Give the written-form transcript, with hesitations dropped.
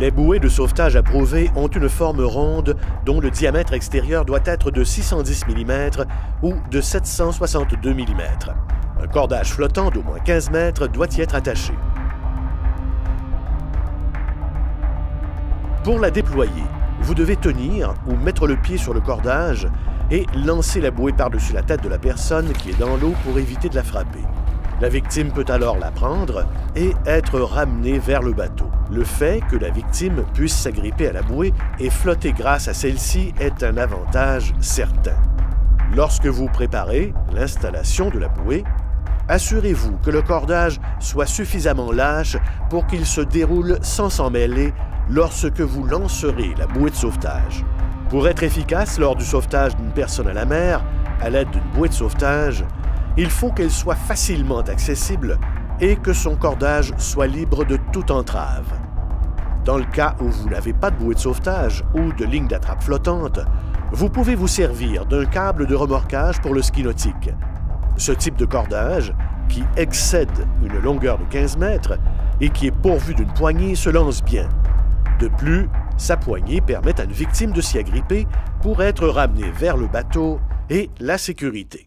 Les bouées de sauvetage approuvées ont une forme ronde dont le diamètre extérieur doit être de 610 mm ou de 762 mm. Un cordage flottant d'au moins 15 mètres doit y être attaché. Pour la déployer, vous devez tenir ou mettre le pied sur le cordage et lancer la bouée par-dessus la tête de la personne qui est dans l'eau pour éviter de la frapper. La victime peut alors la prendre et être ramenée vers le bateau. Le fait que la victime puisse s'agripper à la bouée et flotter grâce à celle-ci est un avantage certain. Lorsque vous préparez l'installation de la bouée, assurez-vous que le cordage soit suffisamment lâche pour qu'il se déroule sans s'en mêler lorsque vous lancerez la bouée de sauvetage. Pour être efficace lors du sauvetage d'une personne à la mer, à l'aide d'une bouée de sauvetage, il faut qu'elle soit facilement accessible et que son cordage soit libre de toute entrave. Dans le cas où vous n'avez pas de bouée de sauvetage ou de ligne d'attrape flottante, vous pouvez vous servir d'un câble de remorquage pour le ski nautique. Ce type de cordage, qui excède une longueur de 15 mètres et qui est pourvu d'une poignée, se lance bien. De plus, sa poignée permet à une victime de s'y agripper pour être ramenée vers le bateau et la sécurité.